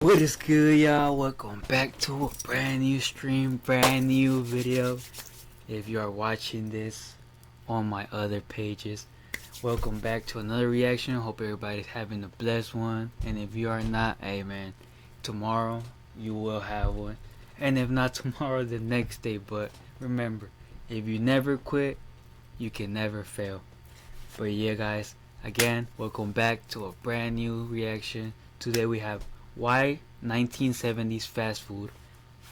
What is good, y'all? Welcome back to a brand new stream, brand new video. If you are watching this on my other pages, welcome back to another reaction. Hope everybody's having a blessed one. And if you are not, hey man, tomorrow you will have one. And if not tomorrow, the next day. But remember, if you never quit, you can never fail. But yeah, guys, again, welcome back to a brand new reaction. Today we have why 1970s fast food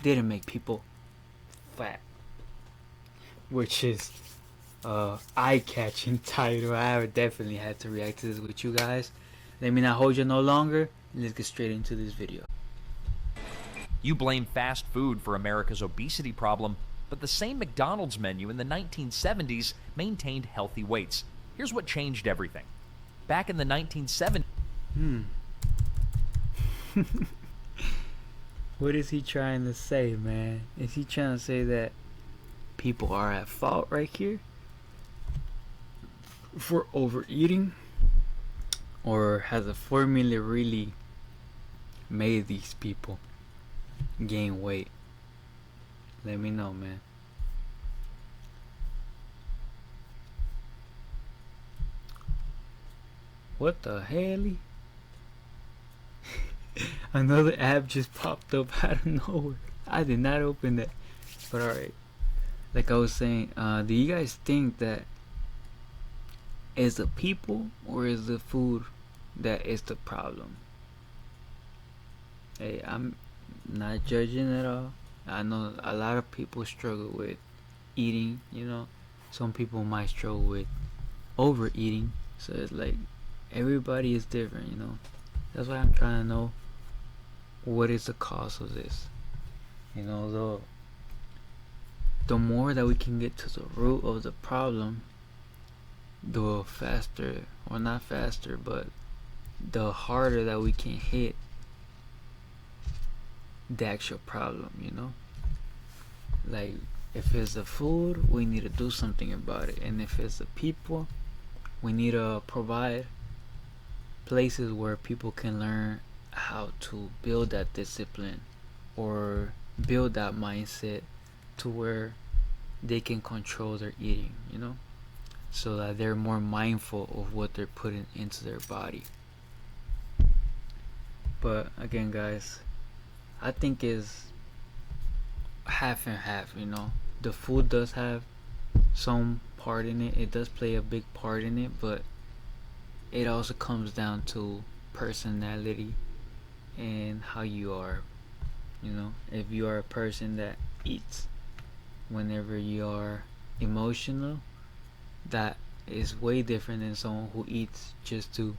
didn't make people fat, which is eye-catching title. I would definitely had to react to this with you guys. Let me not hold you no longer. Let's get straight into this video. You blame fast food for America's obesity problem, but the same McDonald's menu in the 1970s maintained healthy weights. Here's what changed everything. Back in the 1970s, What is he trying to say, man? Is he trying to say that people are at fault right here for overeating? Or has a formula really made these people gain weight? Let me know, man. What the hell? Another app just popped up out of nowhere. I did not open that. But alright. Like I was saying, do you guys think that is the people or is the food that is the problem? Hey, I'm not judging at all. I know a lot of people struggle with eating, you know. Some people might struggle with overeating. So it's like everybody is different, you know. That's why I'm trying to know what is the cause of this. You know, the more that we can get to the root of the problem, the faster, or not faster, but the harder that we can hit the actual problem, you know. Like, if it's the food, we need to do something about it. And if it's the people, we need to provide places where people can learn how to build that discipline or build that mindset to where they can control their eating, you know, so that they're more mindful of what they're putting into their body. But again, guys, I think it's half and half, you know. The food does have some part in it. It does play a big part in it, but it also comes down to personality and how you are, you know. If you are a person that eats whenever you are emotional, that is way different than someone who eats just to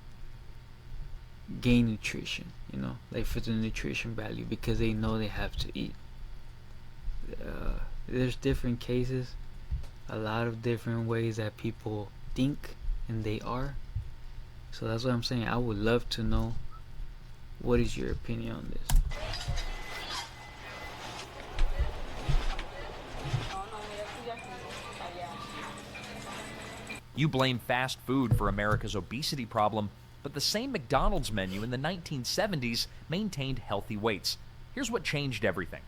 gain nutrition, you know, like for the nutrition value, because they know they have to eat. There's different cases, a lot of different ways that people think and they are. So that's what I'm saying. I would love to know, what is your opinion on this? you blame fast food for America's obesity problem, but the same McDonald's menu in the 1970s maintained healthy weights. Here's what changed everything.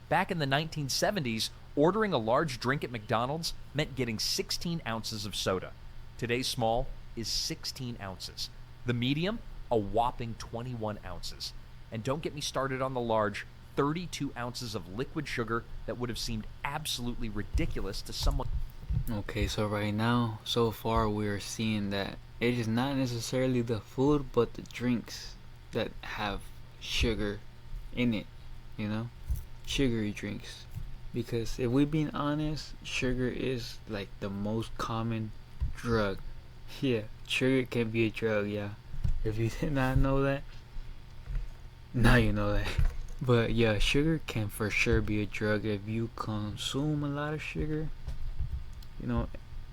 Back in the 1970s, ordering a large drink at McDonald's meant getting 16 ounces of soda. Today's small is 16 ounces. The medium, a whopping 21 ounces. And don't get me started on the large, 32 ounces of liquid sugar that would have seemed absolutely ridiculous to someone. Okay, so right now, so far, we're seeing that it is not necessarily the food, but the drinks that have sugar in it, you know, sugary drinks. Because if we're being honest, sugar is like the most common drug. Yeah, sugar can be a drug, yeah. If you did not know that, now you know that. But yeah, sugar can for sure be a drug. If you consume a lot of sugar, you know,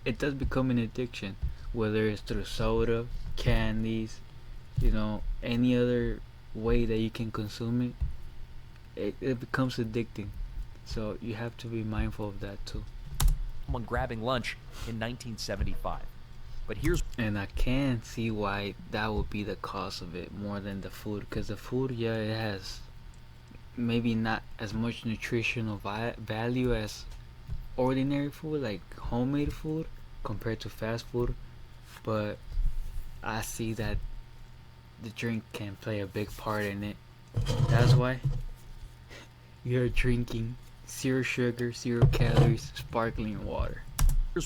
it does become an addiction. Whether it's through soda, candies, you know, any other way that you can consume it becomes addicting. So you have to be mindful of that too. Someone grabbing lunch in 1975. But here's And I can see why that would be the cause of it more than the food. Because the food, yeah, it has maybe not as much nutritional value as ordinary food, like homemade food, compared to fast food. But I see that the drink can play a big part in it. That's why you're drinking 0 sugar, 0 calories, sparkling water.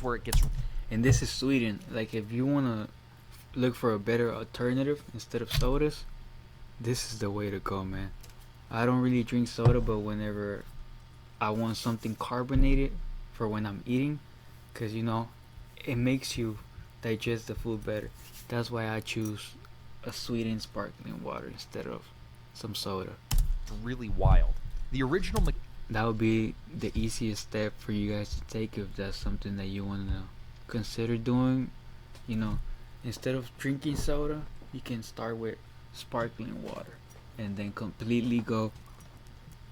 where it gets And this is Sweden. Like, if you want to look for a better alternative instead of sodas, this is the way to go, man. I don't really drink soda, but whenever I want something carbonated for when I'm eating, because it makes you digest the food better. That's why I choose a sweetened sparkling water instead of some soda. really wild. The original That would be the easiest step for you guys to take if that's something that you want to consider doing. You know, instead of drinking soda, you can start with sparkling water and then completely go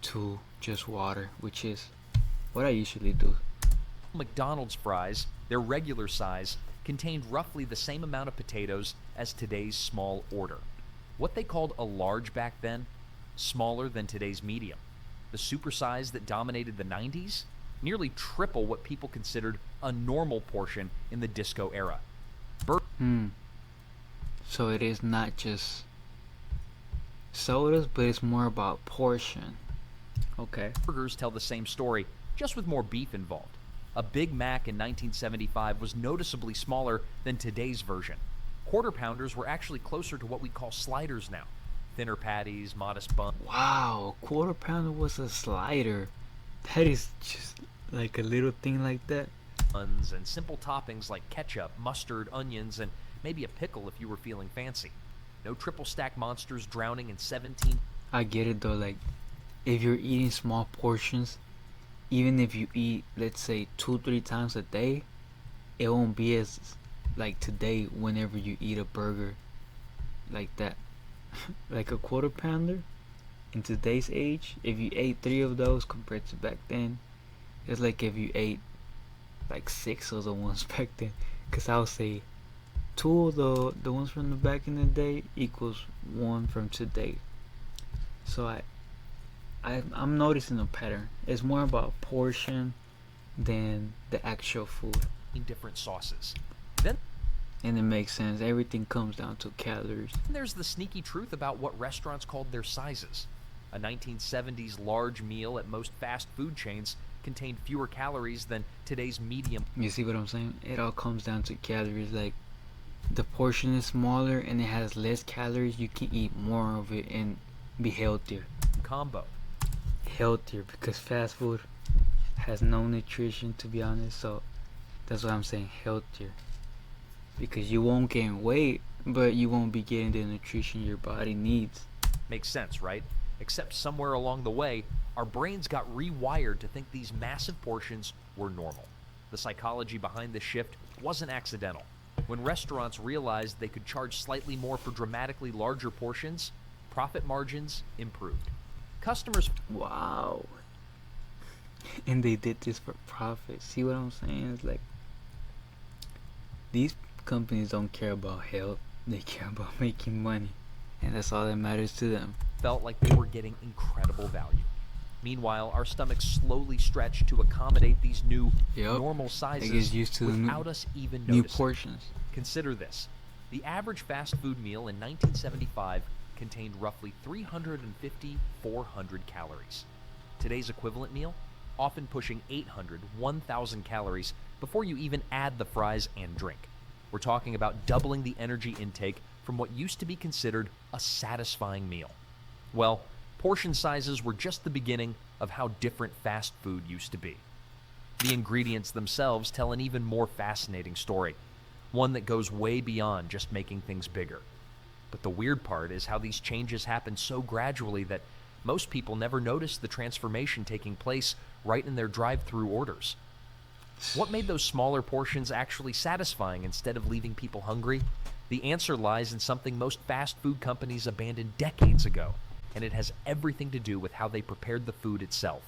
to just water, which is what I usually do. McDonald's fries, their regular size, contained roughly the same amount of potatoes as today's small order. What they called a large back then, smaller than today's medium. The supersize that dominated the 90s, nearly triple what people considered a normal portion in the disco era. So it is not just sodas, but it's more about portion. Okay. Burgers tell the same story, just with more beef involved. A Big Mac in 1975 was noticeably smaller than today's version. Quarter pounders were actually closer to what we call sliders now. Thinner patties, modest buns. Wow, quarter pounder was a slider. That is just like a little thing like that. And simple toppings like ketchup, mustard, onions, and maybe a pickle if you were feeling fancy. No triple stack monsters drowning in 17. I get it though, like if you're eating small portions, even if you eat, let's say 2-3 times a day, it won't be as like today whenever you eat a burger like that. Like a quarter pounder in today's age, if you ate 3 of those compared to back then, it's like if you ate like 6 of the ones back then. Cause I'll say 2 of the ones from the back in the day equals 1 from today. So I'm noticing a pattern. It's more about portion than the actual food. Different sauces. Then And it makes sense. Everything comes down to calories. there's the sneaky truth about what restaurants called their sizes. A 1970s large meal at most fast food chains contained fewer calories than today's medium. You see what I'm saying? It all comes down to calories. Like, the portion is smaller and it has less calories. You can eat more of it and be healthier. Combo. Healthier, because fast food has no nutrition, to be honest. So that's why I'm saying healthier. Because you won't gain weight, but you won't be getting the nutrition your body needs. Makes sense, right? Except somewhere along the way, our brains got rewired to think these massive portions were normal. The psychology behind this shift wasn't accidental. When restaurants realized they could charge slightly more for dramatically larger portions, profit margins improved. Customers. Wow. And they did this for profit. See what I'm saying? It's like, these companies don't care about health. They care about making money. And that's all that matters to them. Felt like they were getting incredible value. Meanwhile, our stomachs slowly stretched to accommodate these new normal sizes It gets used to without us even new noticing. portions. Consider this. The average fast food meal in 1975 contained roughly 350, 400 calories. Today's equivalent meal, often pushing 800, 1,000 calories before you even add the fries and drink. We're talking about doubling the energy intake from what used to be considered a satisfying meal. Well, portion sizes were just the beginning of how different fast food used to be. The ingredients themselves tell an even more fascinating story, one that goes way beyond just making things bigger. But the weird part is how these changes happen so gradually that most people never notice the transformation taking place right in their drive-through orders. What made those smaller portions actually satisfying instead of leaving people hungry? The answer lies in something most fast food companies abandoned decades ago, and it has everything to do with how they prepared the food itself.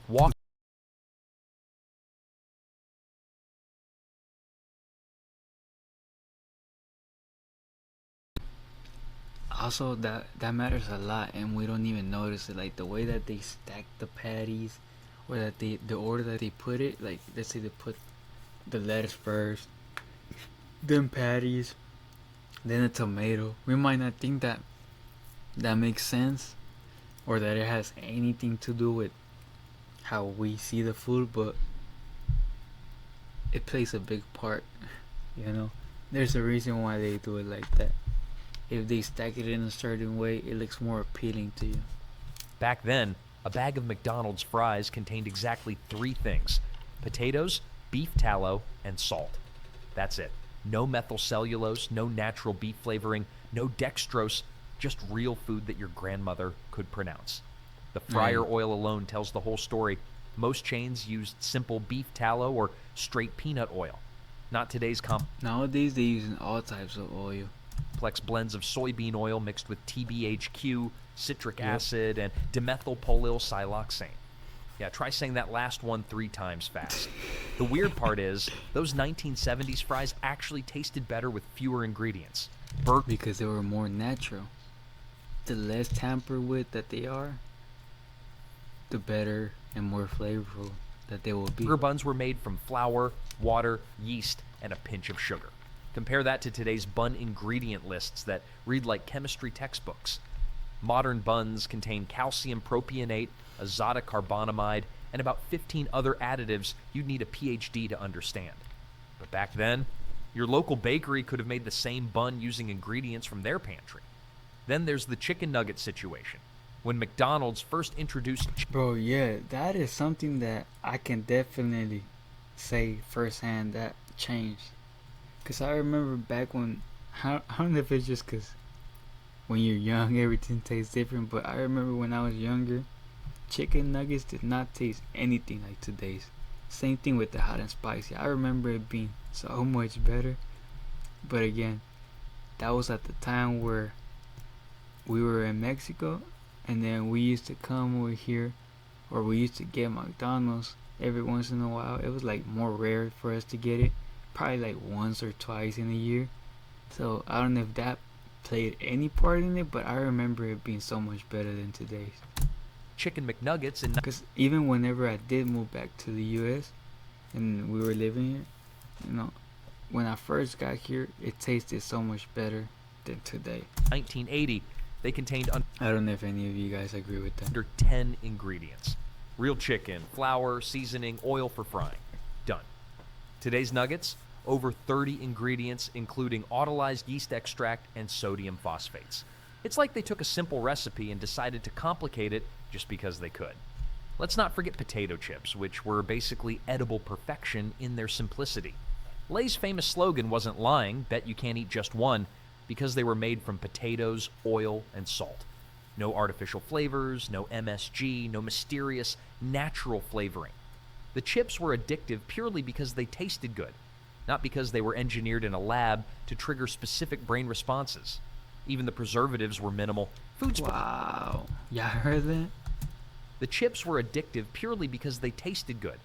Walk Also, that matters a lot, and we don't even notice it. Like the way that they stack the patties, or that the order that they put it. Like let's say they put the lettuce first, then patties, then a tomato. We might not think that that makes sense, or that it has anything to do with how we see the food, but it plays a big part. You know, there's a reason why they do it like that. If they stack it in a certain way, it looks more appealing to you. Back then, a bag of McDonald's fries contained exactly 3 things: potatoes, beef tallow, and salt. That's it. No methyl cellulose, no natural beef flavoring, no dextrose, just real food that your grandmother could pronounce. The fryer Right. oil alone tells the whole story. Most chains used simple beef tallow or straight peanut oil. Not today's Nowadays, they're using all types of oil. complex blends of soybean oil mixed with TBHQ, citric Yep. acid, and dimethylpolylsiloxane. Yeah, try saying that last one 3 times fast. The weird part is, those 1970s fries actually tasted better with fewer ingredients. Because they were more natural. The less tampered with that they are, the better and more flavorful that they will be. Burger buns were made from flour, water, yeast, and a pinch of sugar. Compare that to today's bun ingredient lists that read like chemistry textbooks. Modern buns contain calcium propionate, azotic carbonamide, and about 15 other additives you'd need a PhD to understand. But back then, your local bakery could have made the same bun using ingredients from their pantry. Then there's the chicken nugget situation. When McDonald's first introduced Bro, yeah, that is something that I can definitely say firsthand that changed. Because I remember back when, I don't know if it's just because when you're young, everything tastes different, but I remember when I was younger, chicken nuggets did not taste anything like today's. Same thing with the hot and spicy. I remember it being so much better. But again, that was at the time where we were in Mexico, and then we used to come over here, or we used to get McDonald's every once in a while. It was like more rare for us to get it, probably like once or twice in a year. So I don't know if that played any part in it, but I remember it being so much better than today's. Chicken McNuggets in Because even whenever I did move back to the U.S. and we were living here, you know, when I first got here, it tasted so much better than today. 1980, they contained I don't know if any of you guys agree with that. under 10 ingredients. Real chicken, flour, seasoning, oil for frying. Done. Today's nuggets, over 30 ingredients, including autolyzed yeast extract and sodium phosphates. It's like they took a simple recipe and decided to complicate it just because they could. Let's not forget potato chips, which were basically edible perfection in their simplicity. Lay's famous slogan wasn't lying, bet you can't eat just one, because they were made from potatoes, oil, and salt. No artificial flavors, no MSG, no mysterious, natural flavoring. The chips were addictive purely because they tasted good, not because they were engineered in a lab to trigger specific brain responses. Even the preservatives were minimal. Wow. Y'all heard that? The chips were addictive purely because they tasted good,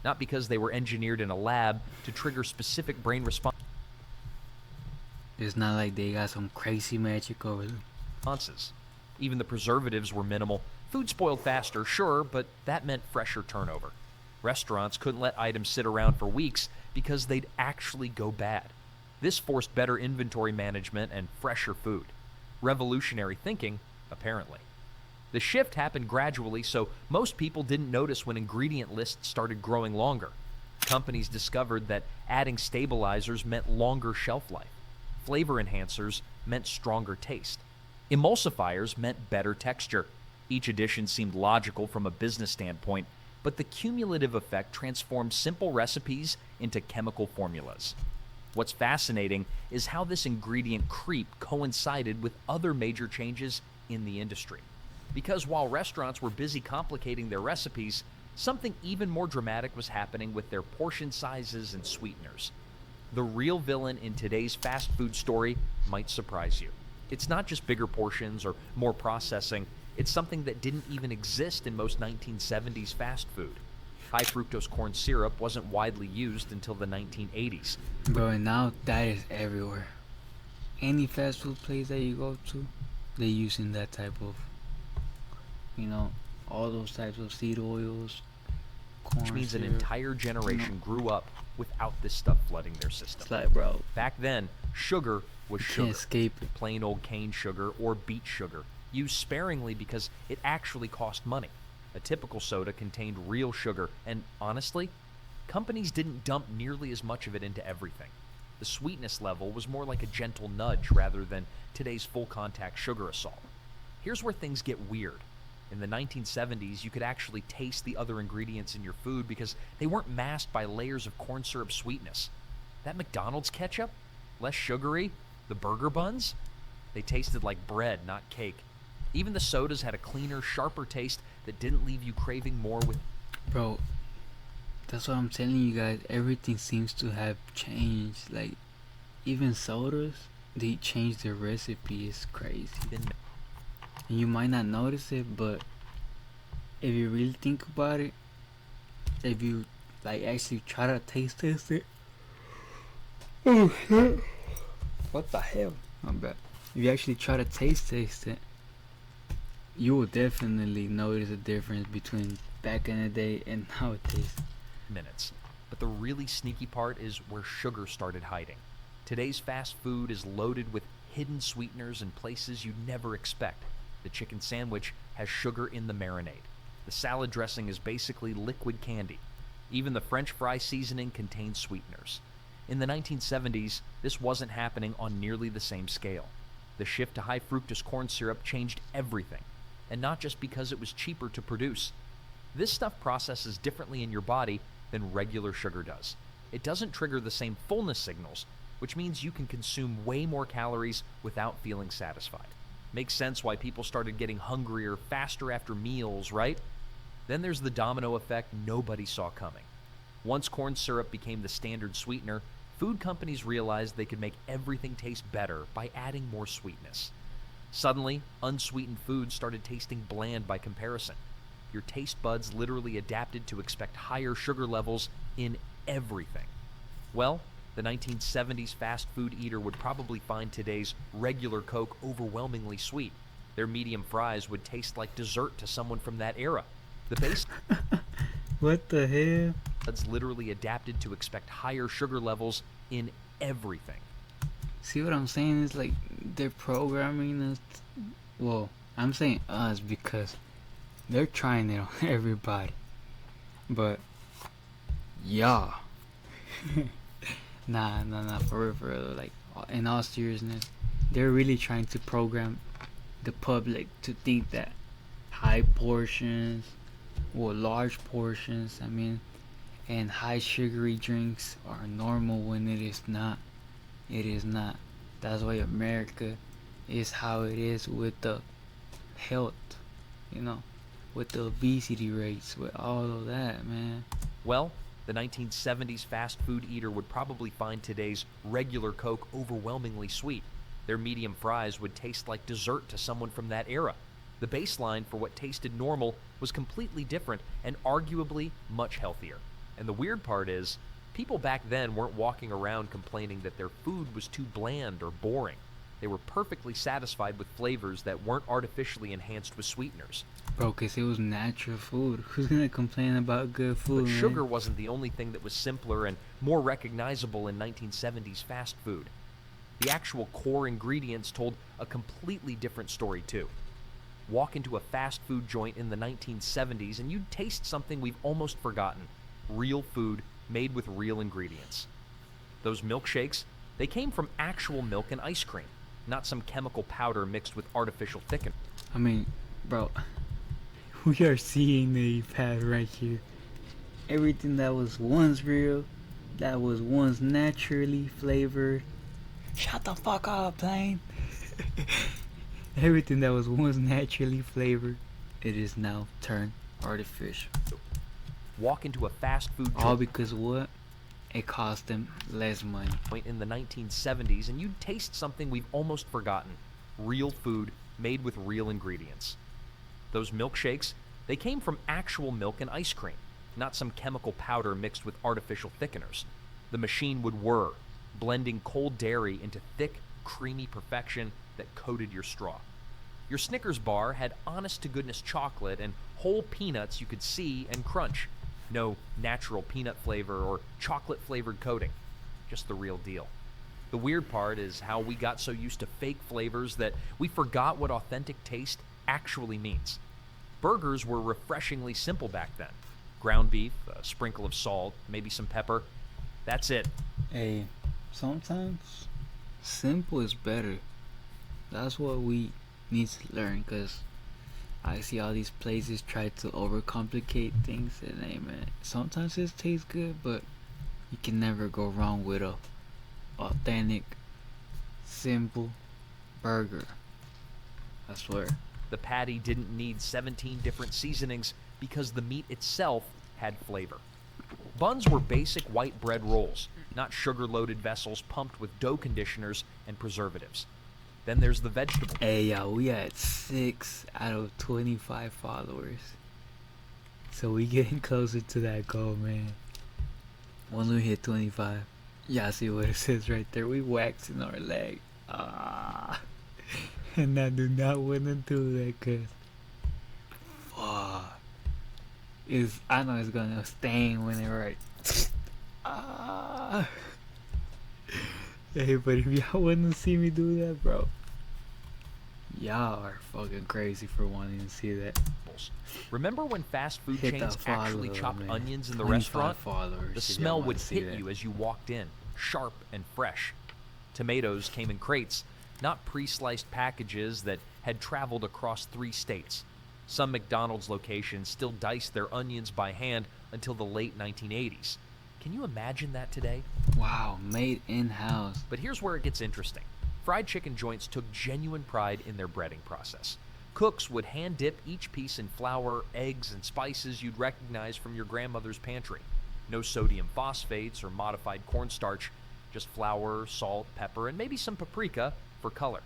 not because they were engineered in a lab to trigger specific brain It's not like they got some crazy magic over them. responses. Even the preservatives were minimal. Food spoiled faster, sure, but that meant fresher turnover. Restaurants couldn't let items sit around for weeks because they'd actually go bad. This forced better inventory management and fresher food. Revolutionary thinking, apparently. The shift happened gradually, so most people didn't notice when ingredient lists started growing longer. Companies discovered that adding stabilizers meant longer shelf life. Flavor enhancers meant stronger taste. Emulsifiers meant better texture. Each addition seemed logical from a business standpoint, but the cumulative effect transformed simple recipes into chemical formulas. What's fascinating is how this ingredient creep coincided with other major changes in the industry. Because while restaurants were busy complicating their recipes, something even more dramatic was happening with their portion sizes and sweeteners. The real villain in today's fast food story might surprise you. It's not just bigger portions or more processing, it's something that didn't even exist in most 1970s fast food. High fructose corn syrup wasn't widely used until the 1980s. Bro, and now that is everywhere. Any fast food place that you go to, they using that type of, you know, all those types of seed oils, which corn means an syrup. entire generation grew up without this stuff flooding their system. It's like, bro, Back then, sugar was you sugar. can't escape it. Plain old cane sugar or beet sugar, used sparingly because it actually cost money. A typical soda contained real sugar, and honestly, companies didn't dump nearly as much of it into everything. The sweetness level was more like a gentle nudge rather than today's full contact sugar assault. Here's where things get weird. In the 1970s, you could actually taste the other ingredients in your food because they weren't masked by layers of corn syrup sweetness. That McDonald's ketchup? Less sugary? The burger buns? They tasted like bread, not cake. Even the sodas had a cleaner, sharper taste that didn't leave you craving more with. Bro, that's what I'm telling you guys. Everything seems to have changed. Like, even sodas, they changed their recipe. It's crazy. And you might not notice it, but if you really think about it, if you like actually try to taste test it, oh shit! What the hell? My bad. If you actually try to taste test it, you will definitely notice a difference between back in the day and nowadays. Minutes. But the really sneaky part is where sugar started hiding. Today's fast food is loaded with hidden sweeteners in places you'd never expect. The chicken sandwich has sugar in the marinade. The salad dressing is basically liquid candy. Even the French fry seasoning contains sweeteners. In the 1970s, this wasn't happening on nearly the same scale. The shift to high fructose corn syrup changed everything, and not just because it was cheaper to produce. This stuff processes differently in your body than regular sugar does. It doesn't trigger the same fullness signals, which means you can consume way more calories without feeling satisfied. Makes sense why people started getting hungrier faster after meals, right? Then there's the domino effect nobody saw coming. Once corn syrup became the standard sweetener, food companies realized they could make everything taste better by adding more sweetness. Suddenly, unsweetened foods started tasting bland by comparison. Your taste buds literally adapted to expect higher sugar levels in everything. Well, the 1970s fast food eater would probably find today's regular Coke overwhelmingly sweet. Their medium fries would taste like dessert to someone from that era. The base What the hell? buds literally adapted to expect higher sugar levels in everything. See what I'm saying? It's like they're programming us. Well, I'm saying us because they're trying it on everybody. But yeah. Nah, for real, like, in all seriousness, they're really trying to program the public to think that high portions, or large portions, I mean, and high sugary drinks are normal when it is not. It is not. That's why America is how it is with the health, you know, with the obesity rates, with all of that, man. Well, the 1970s fast food eater would probably find today's regular Coke overwhelmingly sweet. Their medium fries would taste like dessert to someone from that era. The baseline for what tasted normal was completely different and arguably much healthier. And the weird part is, people back then weren't walking around complaining that their food was too bland or boring. They were perfectly satisfied with flavors that weren't artificially enhanced with sweeteners. Bro, 'cause it was natural food. Who's gonna complain about good food, But man? sugar wasn't the only thing that was simpler and more recognizable in 1970s fast food. The actual core ingredients told a completely different story too. Walk into a fast food joint in the 1970s and you'd taste something we've almost forgotten. Real food made with real ingredients. Those milkshakes, they came from actual milk and ice cream, not some chemical powder mixed with artificial thickener. I mean, bro, we are seeing the path right here. Everything that was once real, that was once naturally flavored. Shut the fuck up, Plane. Everything that was once naturally flavored, it is now turned artificial. Walk into a fast food All joint because what? It cost them less money. in the 1970s and you'd taste something we've almost forgotten. Real food made with real ingredients. Those milkshakes, they came from actual milk and ice cream, not some chemical powder mixed with artificial thickeners. The machine would whir, blending cold dairy into thick, creamy perfection that coated your straw. Your Snickers bar had honest-to-goodness chocolate and whole peanuts you could see and crunch. No natural peanut flavor or chocolate-flavored coating. Just the real deal. The weird part is how we got so used to fake flavors that we forgot what authentic taste actually means. Burgers were refreshingly simple back then. Ground beef, a sprinkle of salt, maybe some pepper. That's it. Hey, sometimes simple is better. That's what we need to learn, because I see all these places try to overcomplicate things, and hey man, sometimes it tastes good, but you can never go wrong with a authentic, simple burger. I swear. The patty didn't need 17 different seasonings because the meat itself had flavor. Buns were basic white bread rolls, not sugar-loaded vessels pumped with dough conditioners and preservatives. Then there's the vegetable. Hey yo, we had 6 out of 25 followers. So we getting closer to that goal, man. When we hit 25. Yeah, see what it says right there. We waxing our leg. Ah. And I do not want to do that, cause fuck. I know it's gonna stain when it right. Ah. Hey, but if y'all want to see me do that, bro, y'all are fucking crazy for wanting to see that. Remember when fast food Hit chains that follow, actually chopped man. onions in the 25 restaurant? followers The if y'all smell wanna would see hit that. you as you walked in, sharp and fresh. Tomatoes came in crates, not pre-sliced packages that had traveled across 3 states. Some McDonald's locations still diced their onions by hand until the late 1980s. Can you imagine that today? Wow, made in-house. But here's where it gets interesting. Fried chicken joints took genuine pride in their breading process. Cooks would hand dip each piece in flour, eggs, and spices you'd recognize from your grandmother's pantry. No sodium phosphates or modified cornstarch, just flour, salt, pepper, and maybe some paprika for color.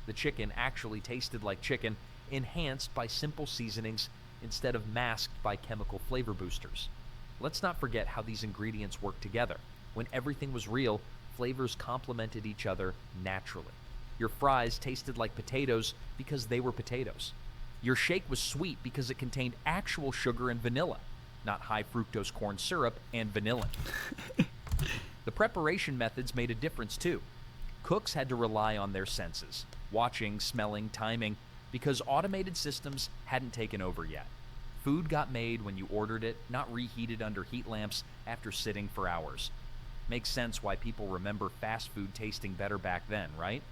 The chicken actually tasted like chicken, enhanced by simple seasonings instead of masked by chemical flavor boosters. Let's not forget how these ingredients work together. When everything was real, flavors complemented each other naturally. Your fries tasted like potatoes because they were potatoes. Your shake was sweet because it contained actual sugar and vanilla, not high fructose corn syrup and vanillin. The preparation methods made a difference too. Cooks had to rely on their senses, watching, smelling, timing, because automated systems hadn't taken over yet. Food got made when you ordered it, not reheated under heat lamps after sitting for hours. Makes sense why people remember fast food tasting better back then, right?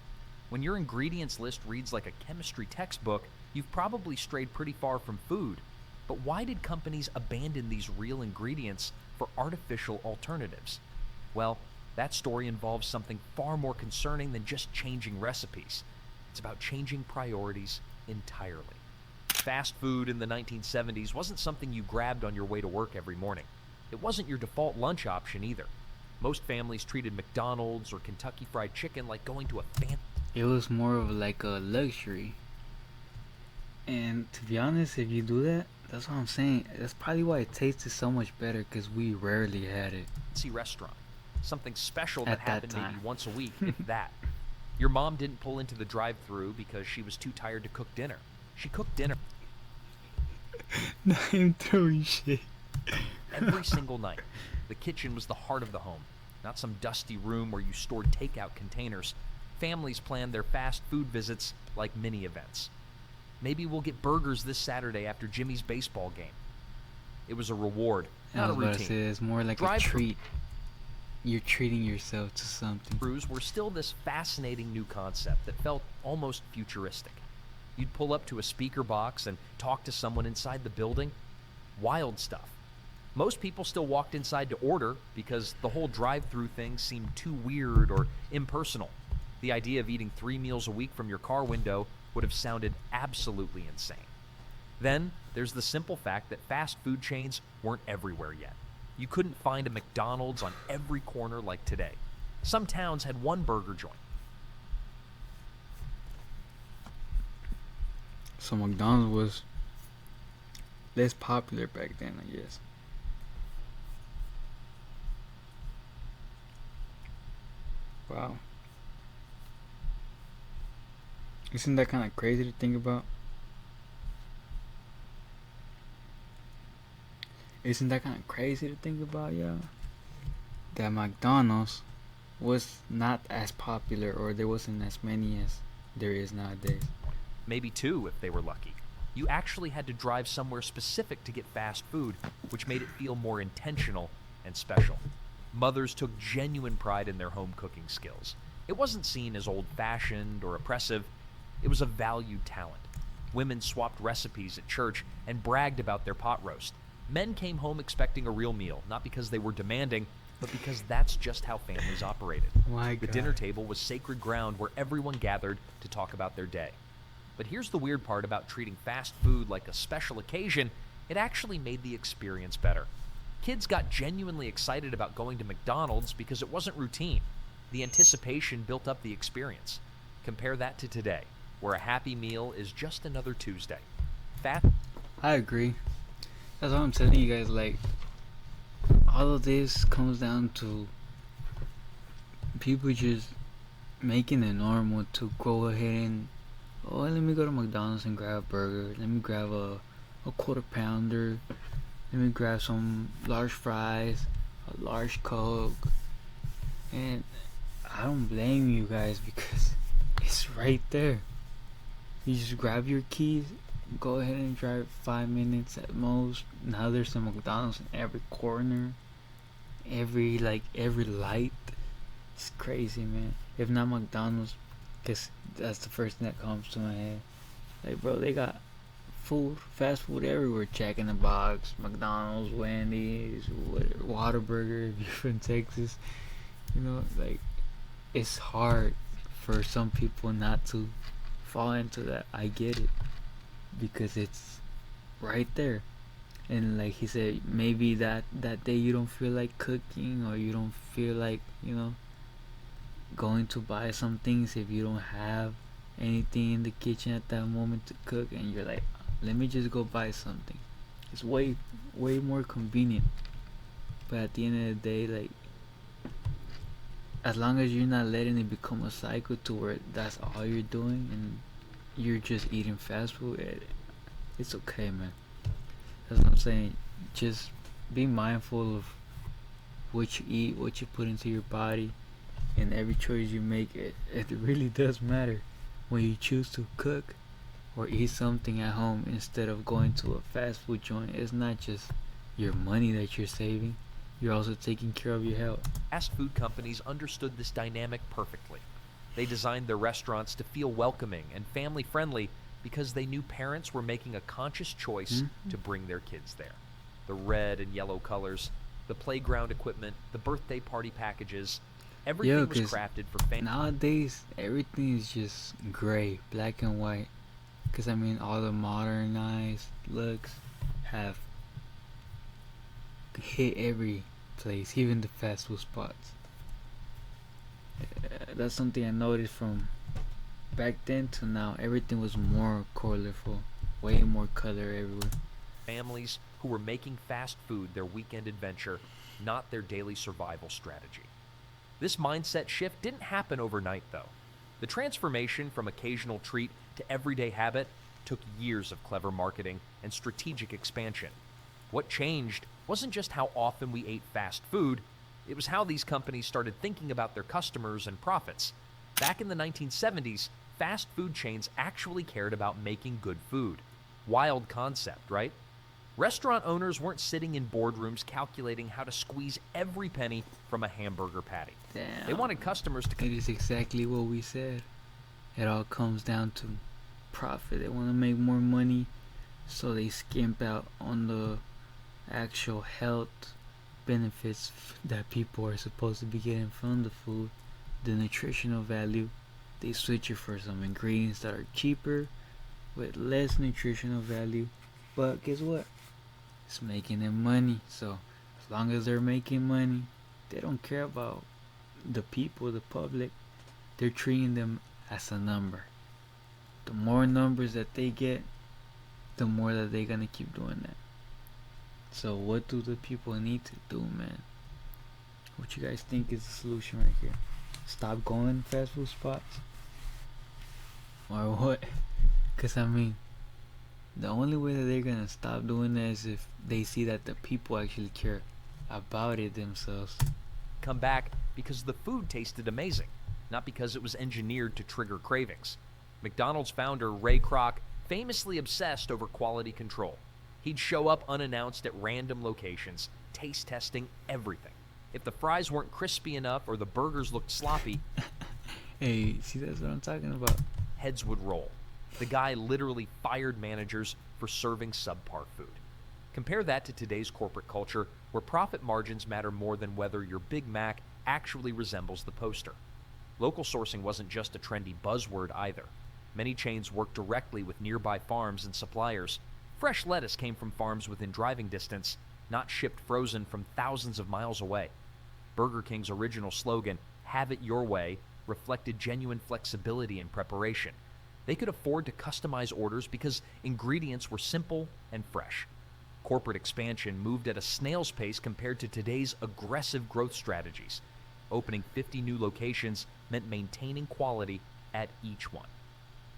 When your ingredients list reads like a chemistry textbook, you've probably strayed pretty far from food. But why did companies abandon these real ingredients for artificial alternatives? Well, that story involves something far more concerning than just changing recipes. It's about changing priorities entirely. Fast food in the 1970s wasn't something you grabbed on your way to work every morning. It wasn't your default lunch option either. Most families treated McDonald's or Kentucky Fried Chicken like going to a fancy... It was more of like a luxury. And to be honest, if you do that, that's what I'm saying. That's probably why it tasted so much better, because we rarely had it. restaurant. Something special that At that happened maybe time. once a week, if that. Your mom didn't pull into the drive-thru because she was too tired to cook dinner. She cooked dinner Not him throwing shit. every single night. The kitchen was the heart of the home, not some dusty room where you stored takeout containers. Families planned their fast food visits like mini events. Maybe we'll get burgers this Saturday after Jimmy's baseball game. It was a reward, I not a was about to routine. say, it's more like a Drive-thru treat. You're treating yourself to something. Crews were still this fascinating new concept that felt almost futuristic. You'd pull up to a speaker box and talk to someone inside the building. Wild stuff. Most people still walked inside to order because the whole drive-thru thing seemed too weird or impersonal. The idea of eating 3 meals a week from your car window would have sounded absolutely insane. Then there's the simple fact that fast food chains weren't everywhere yet. You couldn't find a McDonald's on every corner like today. Some towns had one burger joint. So McDonald's was less popular back then, I guess. Wow. Isn't that kind of crazy to think about? Isn't that kind of crazy to think about, yeah? That McDonald's was not as popular, or there wasn't as many as there is nowadays. Maybe two if they were lucky. You actually had to drive somewhere specific to get fast food, which made it feel more intentional and special. Mothers took genuine pride in their home cooking skills. It wasn't seen as old fashioned or oppressive, it was a valued talent. Women swapped recipes at church and bragged about their pot roast. Men came home expecting a real meal, not because they were demanding, but because that's just how families operated. My The God. dinner table was sacred ground where everyone gathered to talk about their day. But here's the weird part about treating fast food like a special occasion: it actually made the experience better. Kids got genuinely excited about going to McDonald's because it wasn't routine. The anticipation built up the experience. Compare that to today, where a Happy Meal is just another Tuesday. Fast I agree. That's what I'm telling you guys. Like, all of this comes down to people just making it normal to go ahead and, oh, let me go to McDonald's and grab a burger. Let me grab a quarter pounder. Let me grab some large fries, a large Coke. And I don't blame you guys because it's right there. You just grab your keys, go ahead and drive 5 minutes at most. Now there's a McDonald's in every corner, every light. It's crazy, man. If not McDonald's, cause that's the first thing that comes to my head. Like, bro, they got food, fast food everywhere. Jack in the Box, McDonald's, Wendy's, Whataburger. If you're from Texas, you know, like, it's hard for some people not to fall into that. I get it because it's right there. And like he said, maybe that day you don't feel like cooking, or you don't feel like, going to buy some things if you don't have anything in the kitchen at that moment to cook, and you're like, let me just go buy something. It's way more convenient. But at the end of the day, like, as long as you're not letting it become a cycle to where that's all you're doing and you're just eating fast food, it's okay, man. That's what I'm saying. Just be mindful of what you eat, what you put into your body, and every choice you make. It really does matter when you choose to cook or eat something at home instead of going to a fast food joint. It's not just your money that you're saving, you're also taking care of your health. Fast food companies understood this dynamic perfectly. They designed their restaurants to feel welcoming and family friendly because they knew parents were making a conscious choice to bring their kids there. The red and yellow colors, the playground equipment, the birthday party packages, everything was 'Cause crafted for families. nowadays everything is just gray, black and white. Because I mean, all the modernized looks have hit every place, even the fast food spots. That's something I noticed from back then to now. Everything was more colorful, way more color everywhere. Families who were making fast food their weekend adventure, not their daily survival strategy. This mindset shift didn't happen overnight, though. The transformation from occasional treat to everyday habit took years of clever marketing and strategic expansion. What changed wasn't just how often we ate fast food, it was how these companies started thinking about their customers and profits. Back in the 1970s, fast food chains actually cared about making good food. Wild concept, right? Restaurant owners weren't sitting in boardrooms calculating how to squeeze every penny from a hamburger patty. Damn. They wanted customers to It is exactly what we said. It all comes down to profit. They want to make more money, so they skimp out on the actual health benefits that people are supposed to be getting from the food, the nutritional value. They switch it for some ingredients that are cheaper with less nutritional value. But guess what? It's making them money. So as long as they're making money, they don't care about the people, the public. They're treating them as a number. The more numbers that they get, the more that they're gonna keep doing that. So what do the people need to do, man? What you guys think is the solution right here? Stop going to fast food spots? or what? Because I mean, the only way that they're gonna stop doing that is if they see that the people actually care about it themselves. Come back because the food tasted amazing, not because it was engineered to trigger cravings. McDonald's founder Ray Kroc famously obsessed over quality control. He'd show up unannounced at random locations, taste testing everything. If the fries weren't crispy enough or the burgers looked sloppy, Hey, see, that's what I'm talking about. heads would roll. The guy literally fired managers for serving subpar food. Compare that to today's corporate culture, where profit margins matter more than whether your Big Mac actually resembles the poster. Local sourcing wasn't just a trendy buzzword either. Many chains worked directly with nearby farms and suppliers. Fresh lettuce came from farms within driving distance, not shipped frozen from thousands of miles away. Burger King's original slogan, "Have it your way," reflected genuine flexibility in preparation. They could afford to customize orders because ingredients were simple and fresh. Corporate expansion moved at a snail's pace compared to today's aggressive growth strategies. Opening 50 new locations meant maintaining quality at each one.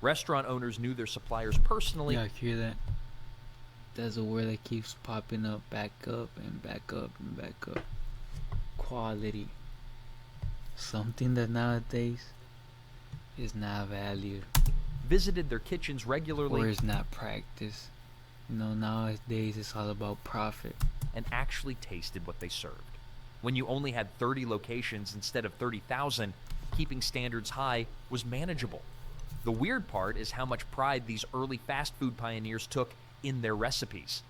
Restaurant owners knew their suppliers personally. Yeah, I hear that. That's a word that keeps popping up, back up and back up and back up. Quality. Something that nowadays is not valued Visited their kitchens regularly, or is not practiced. You know, nowadays it's all about profit. and actually tasted what they served. When you only had 30 locations instead of 30,000, keeping standards high was manageable. The weird part is how much pride these early fast food pioneers took in their recipes.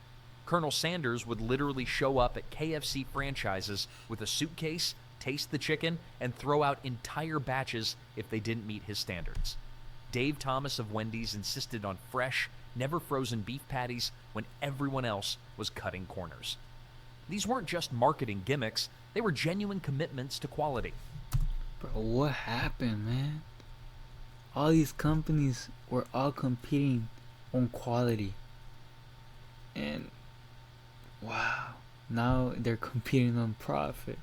Colonel Sanders would literally show up at KFC franchises with a suitcase, taste the chicken, and throw out entire batches if they didn't meet his standards. Dave Thomas of Wendy's insisted on fresh, never frozen beef patties when everyone else was cutting corners. These weren't just marketing gimmicks, they were genuine commitments to quality. Bro, what happened, man? All these companies were all competing on quality. And wow, now they're competing on profit.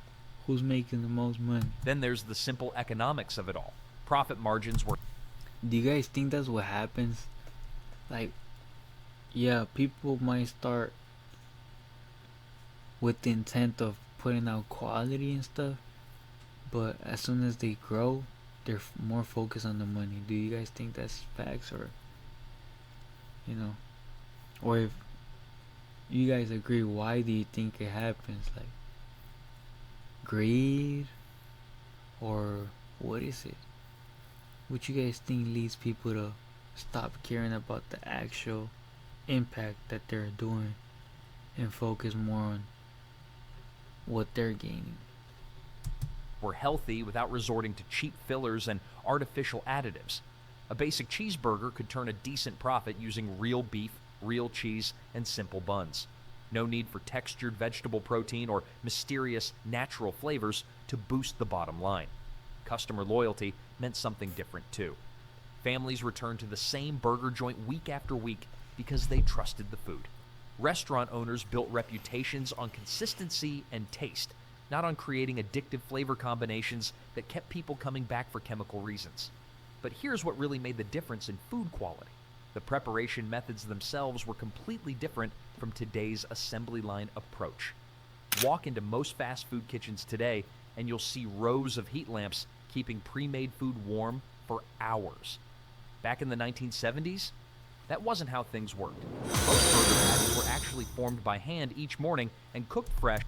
Who's making the most money? Then there's the simple economics of it all. Profit margins were Do you guys think that's what happens? Like, yeah, people might start with the intent of putting out quality and stuff, but as soon as they grow, they're more focused on the money. Do you guys think that's facts, or you know, or if you guys agree, why do you think it happens? Like greed, or what is it? What you guys think leads people to stop caring about the actual impact that they're doing and focus more on what they're gaining? were healthy without resorting to cheap fillers and artificial additives. A basic cheeseburger could turn a decent profit using real beef, real cheese, and simple buns. No need for textured vegetable protein or mysterious natural flavors to boost the bottom line. Customer loyalty meant something different too. Families returned to the same burger joint week after week because they trusted the food. Restaurant owners built reputations on consistency and taste, not on creating addictive flavor combinations that kept people coming back for chemical reasons. But here's what really made the difference in food quality. The preparation methods themselves were completely different from today's assembly line approach. Walk into most fast food kitchens today and you'll see rows of heat lamps keeping pre-made food warm for hours. Back in the 1970s, that wasn't how things worked. Most burger patties were actually formed by hand each morning and cooked fresh.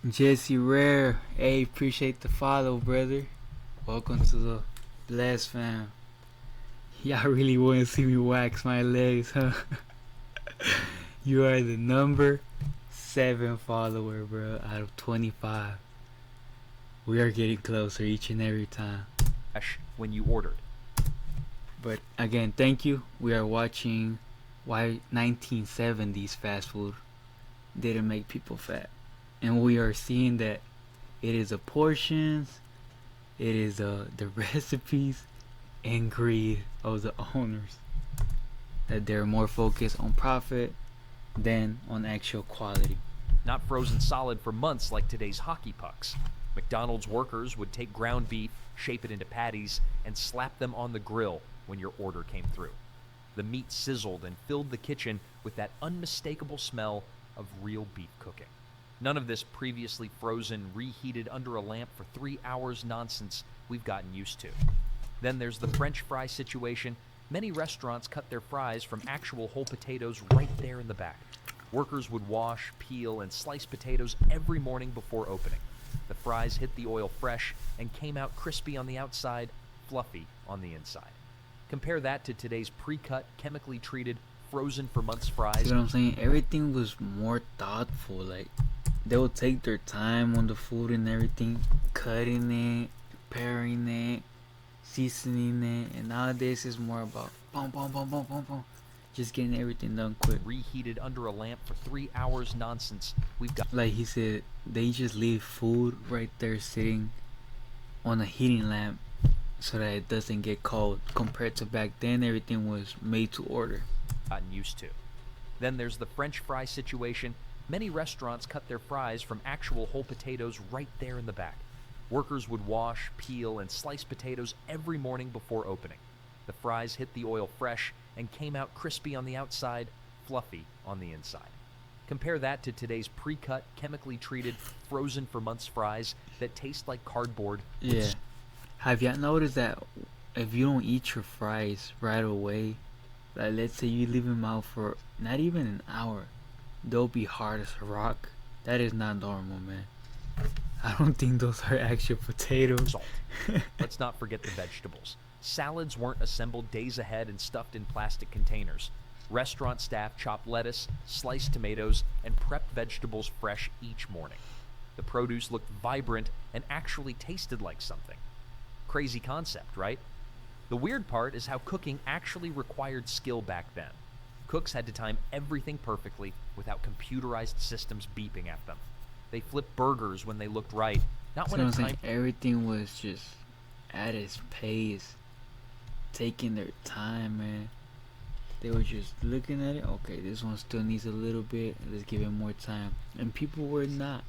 Jesse Rare, hey, appreciate the follow, brother. Welcome to the Blessed fam. Y'all really want to see me wax my legs, huh? You are the number 7 follower, bro, out of 25. We are getting closer each and every time. When you ordered. But again, thank you. We are watching why 1970s fast food didn't make people fat. And we are seeing that it is the portions, it is the recipes and greed of the owners, that they're more focused on profit than on actual quality. Not frozen solid for months like today's hockey pucks. McDonald's workers would take ground beef, shape it into patties, and slap them on the grill when your order came through. The meat sizzled and filled the kitchen with that unmistakable smell of real beef cooking. None of this previously frozen, reheated under a lamp for 3 hours nonsense we've gotten used to. Then there's the French fry situation. Many restaurants cut their fries from actual whole potatoes right there in the back. Workers would wash, peel, and slice potatoes every morning before opening. The fries hit the oil fresh and came out crispy on the outside, fluffy on the inside. Compare that to today's pre-cut, chemically treated, frozen for months fries. You know what I'm saying? Everything was more thoughtful. Like, they would take their time on the food and everything, cutting it, preparing it, seasoning it. And nowadays it's more about boom, boom, boom, boom, boom, boom, just getting everything done quick. Reheated under a lamp for 3 hours nonsense we've got. Like he said, they just leave food right there sitting on a heating lamp so that it doesn't get cold. Compared to back then, everything was made to order. Gotten used to. Then there's the French fry situation. Many restaurants cut their fries from actual whole potatoes right there in the back. Workers would wash, peel, and slice potatoes every morning before opening. The fries hit the oil fresh and came out crispy on the outside, fluffy on the inside. Compare that to today's pre-cut, chemically treated, frozen for months fries that taste like cardboard. Yeah. Have y'all noticed that if you don't eat your fries right away, like let's say you leave them out for not even an hour, they'll be hard as a rock? That is not normal, man. I don't think those are actual potatoes. Salt. Let's not forget the vegetables. Salads weren't assembled days ahead and stuffed in plastic containers. Restaurant staff chopped lettuce, sliced tomatoes, and prepped vegetables fresh each morning. The produce looked vibrant and actually tasted like something. Crazy concept, right? The weird part is how cooking actually required skill back then. Cooks had to time everything perfectly without computerized systems beeping at them. They flipped burgers when they looked right, not when So a I'm saying time. everything was just at its pace, taking their time, man. They were just looking at it. Okay, this one still needs a little bit. Let's give it more time. And people were not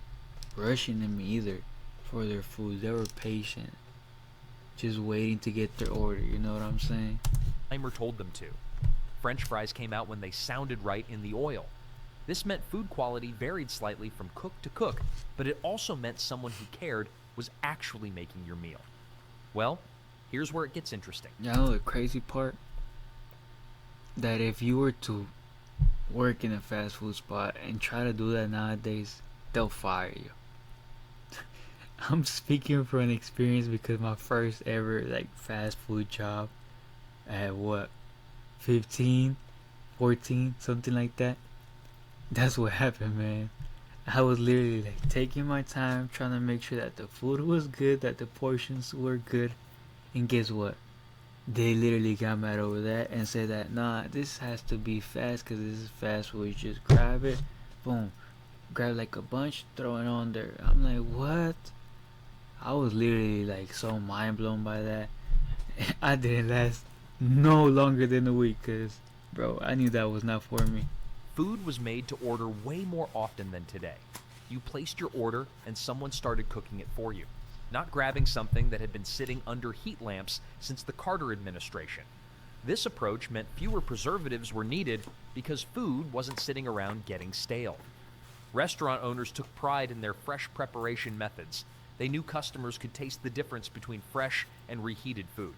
rushing them either for their food. They were patient, just waiting to get their order. You know what I'm saying? Timer told them to. French fries came out when they sounded right in the oil. This meant food quality varied slightly from cook to cook, but it also meant someone who cared was actually making your meal. Well, here's where it gets interesting. You know the crazy part? That if you were to work in a fast food spot and try to do that nowadays, they'll fire you. I'm speaking from an experience because my first ever like fast food job at what, 15, 14, something like that. That's what happened, man. I was literally like taking my time trying to make sure that the food was good, that the portions were good, and guess what? They literally got mad over that and said that, nah, this has to be fast because this is fast food. You just grab it, boom, grab like a bunch, throw it on there. I'm like, what? I was literally like so mind blown by that. I didn't last no longer than a week because, bro, I knew that was not for me. Food was made to order way more often than today. You placed your order and someone started cooking it for you, not grabbing something that had been sitting under heat lamps since the Carter administration. This approach meant fewer preservatives were needed because food wasn't sitting around getting stale. Restaurant owners took pride in their fresh preparation methods. They knew customers could taste the difference between fresh and reheated food.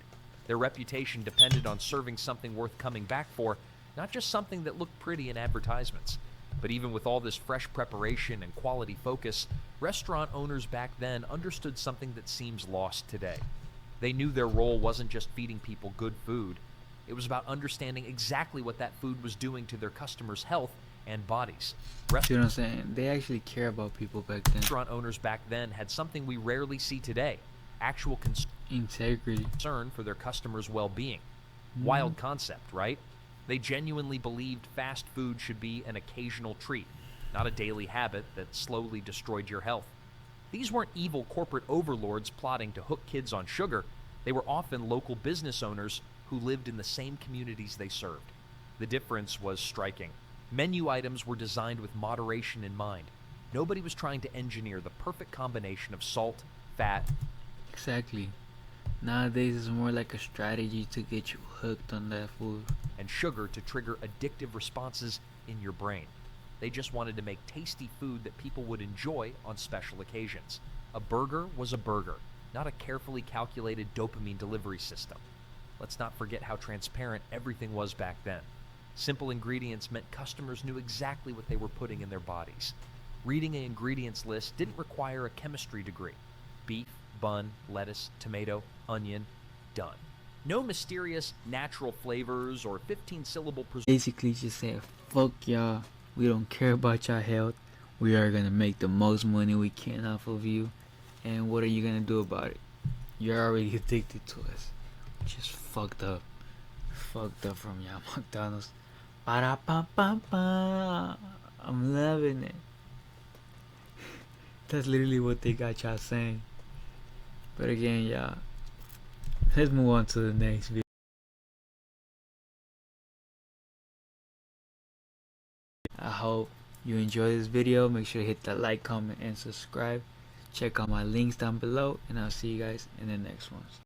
Their reputation depended on serving something worth coming back for, not just something that looked pretty in advertisements. But even with all this fresh preparation and quality focus, restaurant owners back then understood something that seems lost today. They knew their role wasn't just feeding people good food. It was about understanding exactly what that food was doing to their customers' health and bodies. You know what I'm saying? They actually care about people back then. Restaurant owners back then had something we rarely see today: actual Integrity. concern for their customers' well-being. Wild concept, right? They genuinely believed fast food should be an occasional treat, not a daily habit that slowly destroyed your health. These weren't evil corporate overlords plotting to hook kids on sugar. They were often local business owners who lived in the same communities they served. The difference was striking. Menu items were designed with moderation in mind. Nobody was trying to engineer the perfect combination of salt, fat, Exactly. Nowadays it's more like a strategy to get you hooked on that food. and sugar to trigger addictive responses in your brain. They just wanted to make tasty food that people would enjoy on special occasions. A burger was a burger, not a carefully calculated dopamine delivery system. Let's not forget how transparent everything was back then. Simple ingredients meant customers knew exactly what they were putting in their bodies. Reading an ingredients list didn't require a chemistry degree. Beef, bun, lettuce, tomato, onion, done. No mysterious natural flavors or 15-syllable Basically just say, fuck y'all, we don't care about your health, we are gonna make the most money we can off of you, and what are you gonna do about it? You're already addicted to us. Just fucked up. Fucked up from y'all McDonald's. Ba-da-pa-pa-pa. I'm loving it. That's literally what they got y'all saying. But again, y'all, let's move on to the next video. I hope you enjoy this video. Make sure to hit that like, comment, and subscribe. Check out my links down below, and I'll see you guys in the next ones.